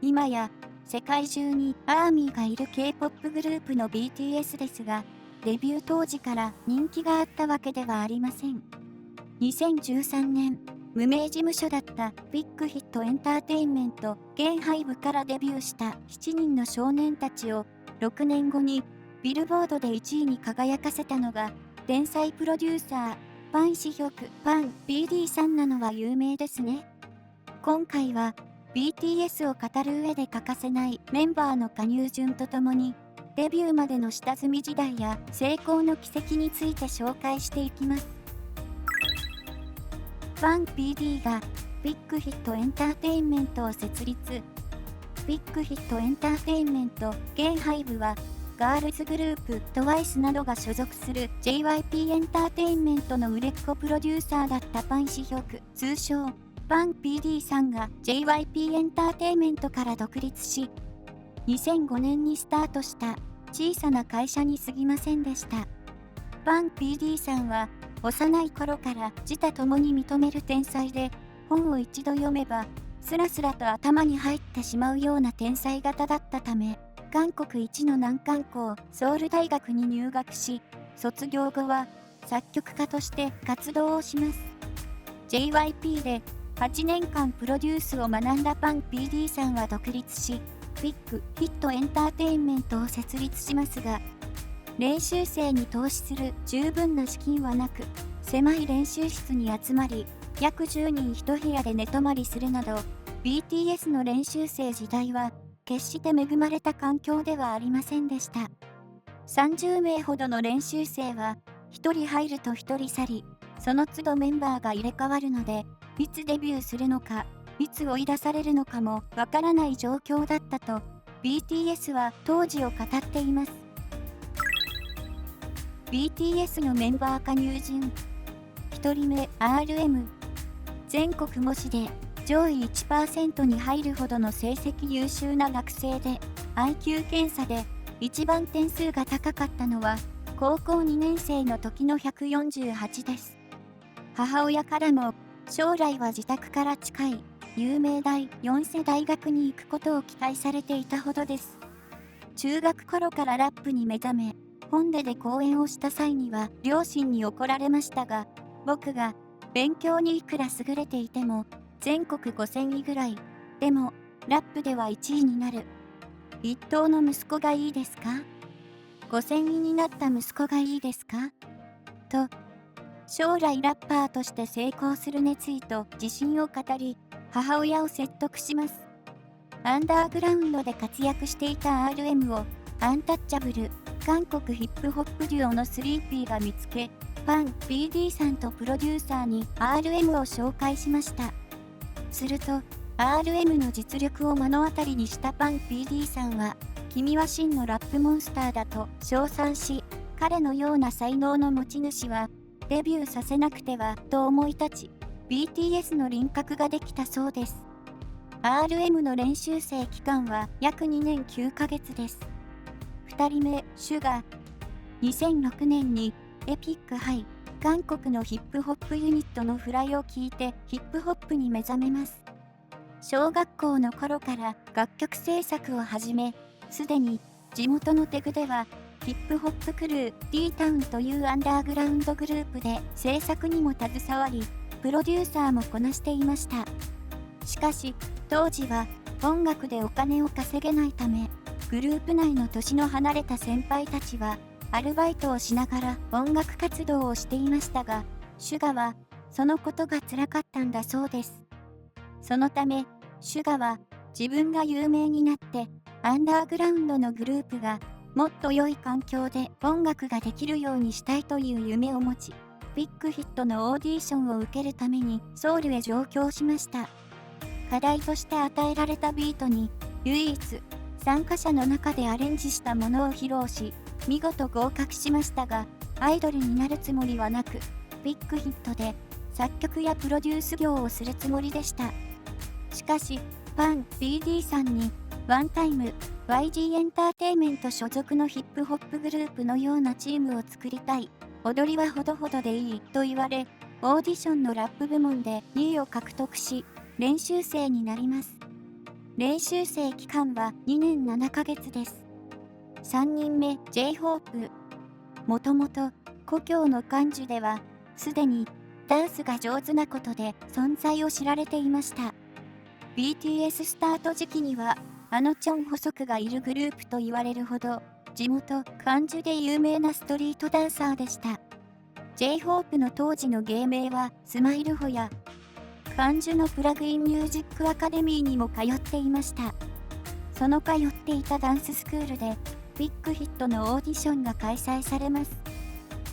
今や世界中にアーミーがいる K-POP グループの BTS ですが、デビュー当時から人気があったわけではありません。2013年、無名事務所だったビッグヒットエンターテインメント現ハイブからデビューした7人の少年たちを6年後にビルボードで1位に輝かせたのが天才プロデューサーパン・シヒョク、パン BD さんなのは有名ですね。今回は BTS を語る上で欠かせないメンバーの加入順とともにデビューまでの下積み時代や成功の軌跡について紹介していきます。パン BD がビッグヒットエンターテインメントを設立。ビッグヒットエンターテインメント現ハイブはガールズグループ TWICE などが所属する JYP エンターテインメントの売れっ子プロデューサーだったパン・シヒョク、通称パン BD さんが JYP エンターテインメントから独立し、2005年にスタートした小さな会社に過ぎませんでした。パン BD さんは幼い頃から自他ともに認める天才で、本を一度読めばスラスラと頭に入ってしまうような天才型だったため、韓国一の難関校ソウル大学に入学し、卒業後は作曲家として活動をします。JYP で8年間プロデュースを学んだパン BD さんは独立し、ビッグヒットエンターテインメントを設立しますが、練習生に投資する十分な資金はなく、狭い練習室に集まり、約10人1部屋で寝泊まりするなど、BTS の練習生時代は決して恵まれた環境ではありませんでした。30名ほどの練習生は、1人入ると1人去り、その都度メンバーが入れ替わるので、いつデビューするのか、いつ追い出されるのかもわからない状況だったと、BTS は当時を語っています。BTS のメンバー加入順。1人目 RM。全国模試で上位 1% に入るほどの成績優秀な学生で、IQ 検査で一番点数が高かったのは高校2年生の時の148です。母親からも将来は自宅から近い有名大4世大学に行くことを期待されていたほどです。中学頃からラップに目覚め、本で講演をした際には両親に怒られましたが、僕が勉強にいくら優れていても全国5000位ぐらい、でもラップでは1位になる。一等の息子がいいですか？ 5000 位になった息子がいいですか？と、将来ラッパーとして成功する熱意と自信を語り、母親を説得します。アンダーグラウンドで活躍していた RM をアンタッチャブル、韓国ヒップホップデュオのスリーピーが見つけ、パン BD さんとプロデューサーに RM を紹介しました。すると RM の実力を目の当たりにしたパン BD さんは、君は真のラップモンスターだと称賛し、彼のような才能の持ち主はデビューさせなくてはと思い立ち、BTS の輪郭ができたそうです。RM の練習生期間は約2年9ヶ月です。2人目、シュガー。2006年にエピックハイ、韓国のヒップホップユニットのフライを聞いてヒップホップに目覚めます。小学校の頃から楽曲制作を始め、すでに地元のテグではヒップホップクルー D-Town というアンダーグラウンドグループで制作にも携わり、プロデューサーもこなしていました。しかし、当時は音楽でお金を稼げないため、グループ内の年の離れた先輩たちはアルバイトをしながら音楽活動をしていましたが、シュガはそのことが辛かったんだそうです。そのため、シュガは自分が有名になってアンダーグラウンドのグループがもっと良い環境で音楽ができるようにしたいという夢を持ち、ビッグヒットのオーディションを受けるためにソウルへ上京しました。課題として与えられたビートに唯一参加者の中でアレンジしたものを披露し、見事合格しましたが、アイドルになるつもりはなく、ビッグヒットで作曲やプロデュース業をするつもりでした。しかし、パン BD さんにワンタイム YG エンターテイメント所属のヒップホップグループのようなチームを作りたい。踊りはほどほどでいいと言われ、オーディションのラップ部門で2位を獲得し、練習生になります。練習生期間は2年7ヶ月です。3人目 J-Hope。もともと故郷の甘樹ではすでにダンスが上手なことで存在を知られていました。BTS スタート時期にはチョン・ホソクがいるグループと言われるほど地元甘樹で有名なストリートダンサーでした。J-Hope の当時の芸名はスマイルホや甘樹のプラグインミュージックアカデミーにも通っていました。その通っていたダンススクールでビッグヒットのオーディションが開催されます。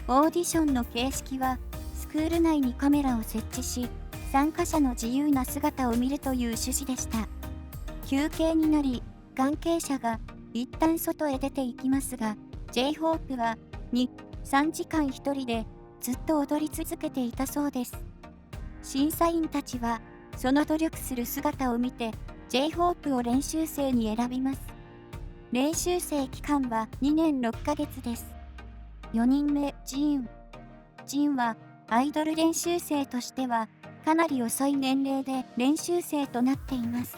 オーディションの形式はスクール内にカメラを設置し、参加者の自由な姿を見るという趣旨でした。休憩になり、関係者が一旦外へ出て行きますが、J-Hope は2、3時間一人でずっと踊り続けていたそうです。審査員たちはその努力する姿を見て J-Hope を練習生に選びます。練習生期間は2年6ヶ月です。4人目ジンはアイドル練習生としてはかなり遅い年齢で練習生となっています。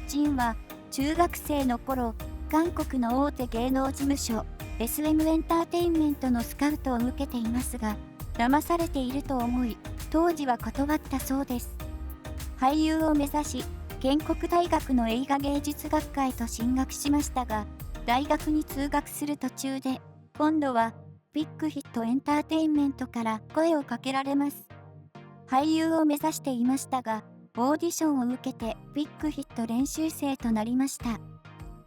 ジンは中学生の頃、韓国の大手芸能事務所 SM エンターテインメントのスカウトを受けていますが、騙されていると思い、当時は断ったそうです。俳優を目指し、建国大学の映画芸術学科へと進学しましたが、大学に通学する途中で、今度はビッグヒットエンターテインメントから声をかけられます。俳優を目指していましたが、オーディションを受けてビッグヒット練習生となりました。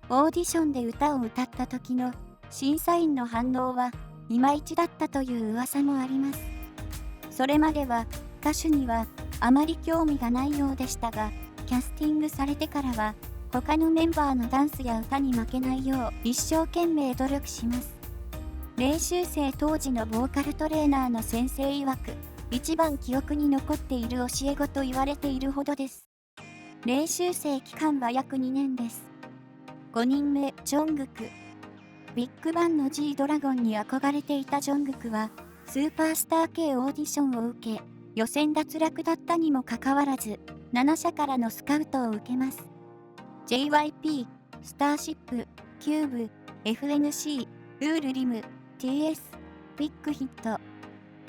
オーディションで歌を歌った時の審査員の反応はいまいちだったという噂もあります。それまでは歌手にはあまり興味がないようでしたが、キャスティングされてからは他のメンバーのダンスや歌に負けないよう一生懸命努力します。練習生当時のボーカルトレーナーの先生曰く、一番記憶に残っている教え子と言われているほどです。練習生期間は約2年です。5人目ジョングク。ビッグバンの G ドラゴンに憧れていたジョングクはスーパースター系オーディションを受け、予選脱落だったにもかかわらず7社からのスカウトを受けます。JYP、スターシップ、キューブ、FNC、ウールリム、TS、ビッグヒット。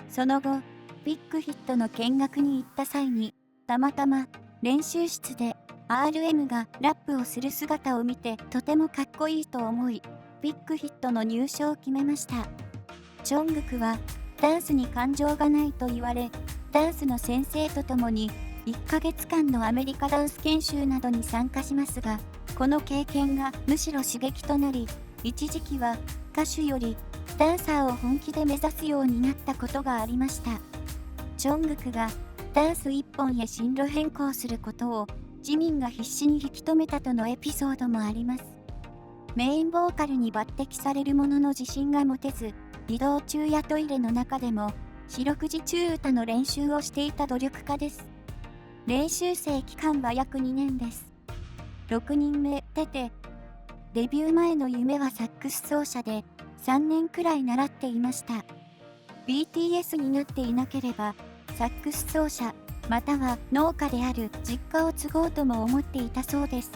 その後、ビッグヒットの見学に行った際に、たまたま練習室で RM がラップをする姿を見てとてもかっこいいと思い、ビッグヒットの入所を決めました。ジョングクはダンスに感情がないと言われ、ダンスの先生と共に1ヶ月間のアメリカダンス研修などに参加しますが、この経験がむしろ刺激となり、一時期は歌手よりダンサーを本気で目指すようになったことがありました。ジョングクがダンス一本へ進路変更することをジミンが必死に引き止めたとのエピソードもあります。メインボーカルに抜擢されるものの自信が持てず、移動中やトイレの中でも四六時中歌の練習をしていた努力家です。練習生期間は約2年です。6人目テテ。デビュー前の夢はサックス奏者で3年くらい習っていました。BTS になっていなければサックス奏者または農家である実家を継ごうとも思っていたそうです。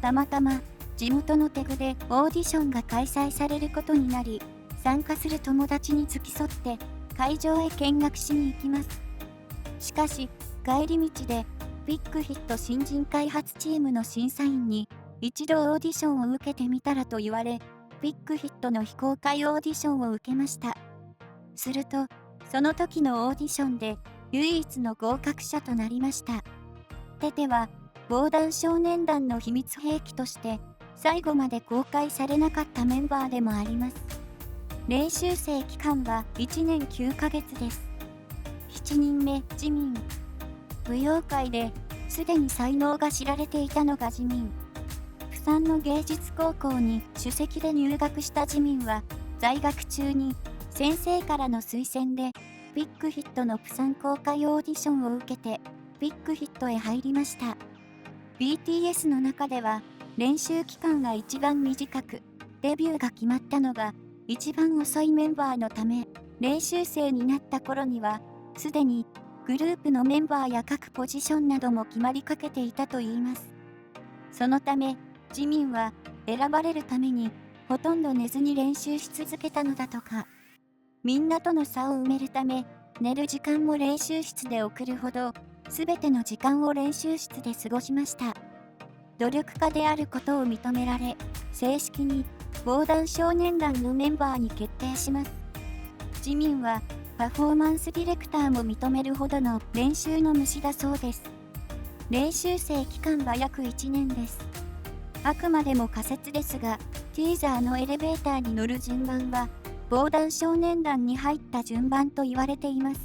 たまたま地元のテグでオーディションが開催されることになり、参加する友達に付き添って会場へ見学しに行きます。しかし帰り道でビッグヒット新人開発チームの審査員に一度オーディションを受けてみたらと言われ、ビッグヒットの非公開オーディションを受けました。するとその時のオーディションで唯一の合格者となりました。テテは防弾少年団の秘密兵器として最後まで公開されなかったメンバーでもあります。練習生期間は1年9ヶ月です。7人目ジミン。舞踊界ですでに才能が知られていたのがジミン。釜山の芸術高校に首席で入学したジミンは在学中に先生からの推薦でビッグヒットの釜山公開オーディションを受けてビッグヒットへ入りました。BTS の中では練習期間が一番短く、デビューが決まったのが一番遅いメンバーのため、練習生になった頃にはすでにグループのメンバーや各ポジションなども決まりかけていたといいます。そのため、ジミンは選ばれるためにほとんど寝ずに練習し続けたのだとか。みんなとの差を埋めるため、寝る時間も練習室で送るほど、すべての時間を練習室で過ごしました。努力家であることを認められ、正式に防弾少年団のメンバーに決定します。ジミンはパフォーマンスディレクターも認めるほどの練習の虫だそうです。練習生期間は約1年です。あくまでも仮説ですが、ティーザーのエレベーターに乗る順番は、防弾少年団に入った順番と言われています。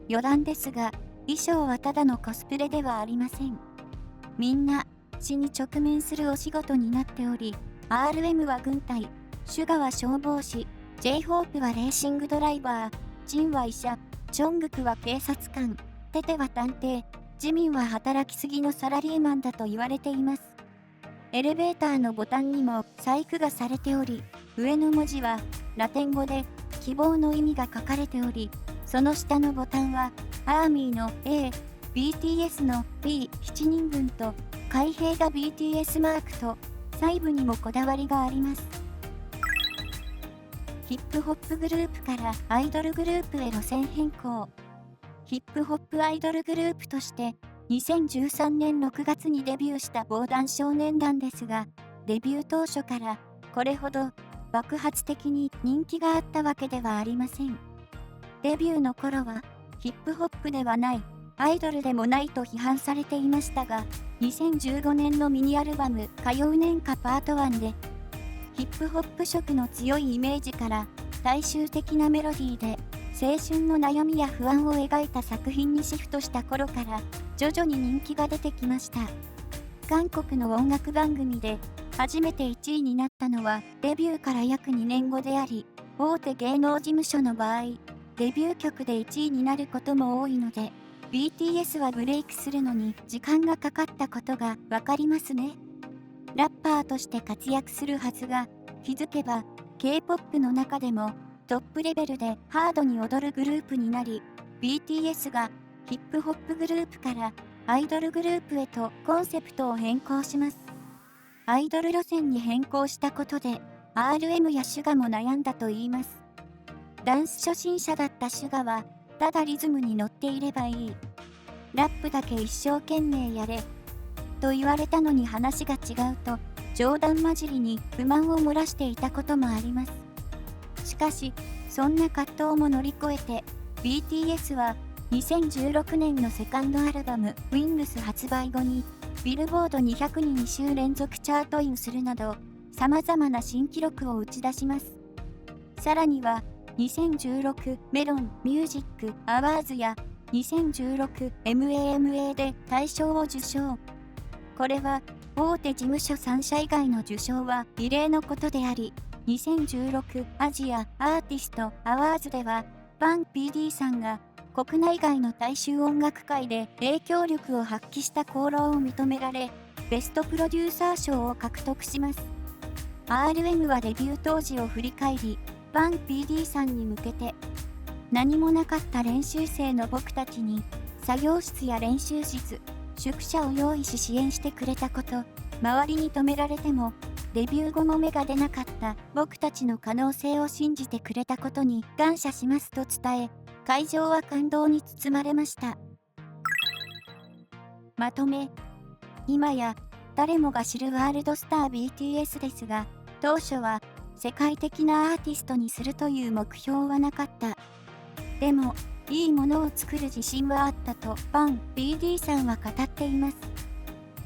余談ですが、衣装はただのコスプレではありません。みんな、死に直面するお仕事になっており、RM は軍隊、シュガは消防士、J-HOPE はレーシングドライバー、ジンは医者、チョングクは警察官、テテは探偵、ジミンは働きすぎのサラリーマンだと言われています。エレベーターのボタンにも細工がされており、上の文字はラテン語で希望の意味が書かれており、その下のボタンはアーミーの A、BTS の B7 人分と開閉が BTS マークと細部にもこだわりがあります。ヒップホップグループからアイドルグループへ路線変更。ヒップホップアイドルグループとして2013年6月にデビューした防弾少年団ですが、デビュー当初からこれほど爆発的に人気があったわけではありません。デビューの頃はヒップホップではない、アイドルでもないと批判されていましたが、2015年のミニアルバム歌謡年歌パート1で、ヒップホップ色の強いイメージから大衆的なメロディーで青春の悩みや不安を描いた作品にシフトした頃から徐々に人気が出てきました。韓国の音楽番組で初めて1位になったのはデビューから約2年後であり、大手芸能事務所の場合、デビュー曲で1位になることも多いので、BTS はブレイクするのに時間がかかったことがわかりますね。ラッパーとして活躍するはずが、気づけば K-POP の中でもトップレベルでハードに踊るグループになり、BTS がヒップホップグループからアイドルグループへとコンセプトを変更します。アイドル路線に変更したことで RM やシュガも悩んだといいます。ダンス初心者だったシュガは、ただリズムに乗っていればいい。ラップだけ一生懸命やれ。と言われたのに話が違うと、冗談交じりに不満を漏らしていたこともあります。しかし、そんな葛藤も乗り越えて、BTS は2016年のセカンドアルバム Wings 発売後に、ビルボード200に2週連続チャートインするなど、様々な新記録を打ち出します。さらには、2016メロンミュージックアワーズや2016 MAMA で大賞を受賞。これは大手事務所3社以外の受賞は異例のことであり、2016アジアアーティストアワーズでは、パン PD さんが国内外の大衆音楽界で影響力を発揮した功労を認められ、ベストプロデューサー賞を獲得します。RM はデビュー当時を振り返り、パン PD さんに向けて、何もなかった練習生の僕たちに、作業室や練習室、宿舎を用意し支援してくれたこと、周りに止められても、デビュー後も芽が出なかった僕たちの可能性を信じてくれたことに感謝しますと伝え、会場は感動に包まれました。まとめ、今や誰もが知るワールドスター BTS ですが、当初は世界的なアーティストにするという目標はなかった。でも、いいものを作る自信はあったとパン BD さんは語っています。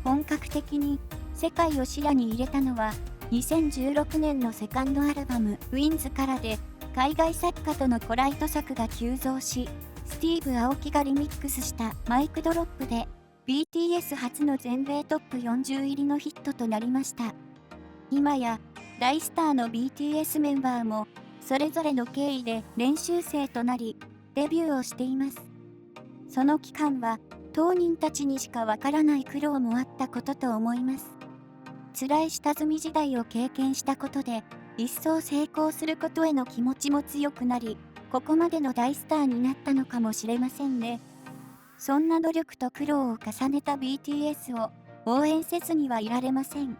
本格的に世界を視野に入れたのは2016年のセカンドアルバム Wings からで、海外作家とのコライト作が急増し、スティーブ・アオキがリミックスしたマイクドロップで BTS 初の全米トップ40入りのヒットとなりました。今や大スターの BTS メンバーもそれぞれの経緯で練習生となりデビューをしています。その期間は当人たちにしかわからない苦労もあったことと思います。辛い下積み時代を経験したことで一層成功することへの気持ちも強くなり、ここまでの大スターになったのかもしれませんね。そんな努力と苦労を重ねた BTS を応援せずにはいられません。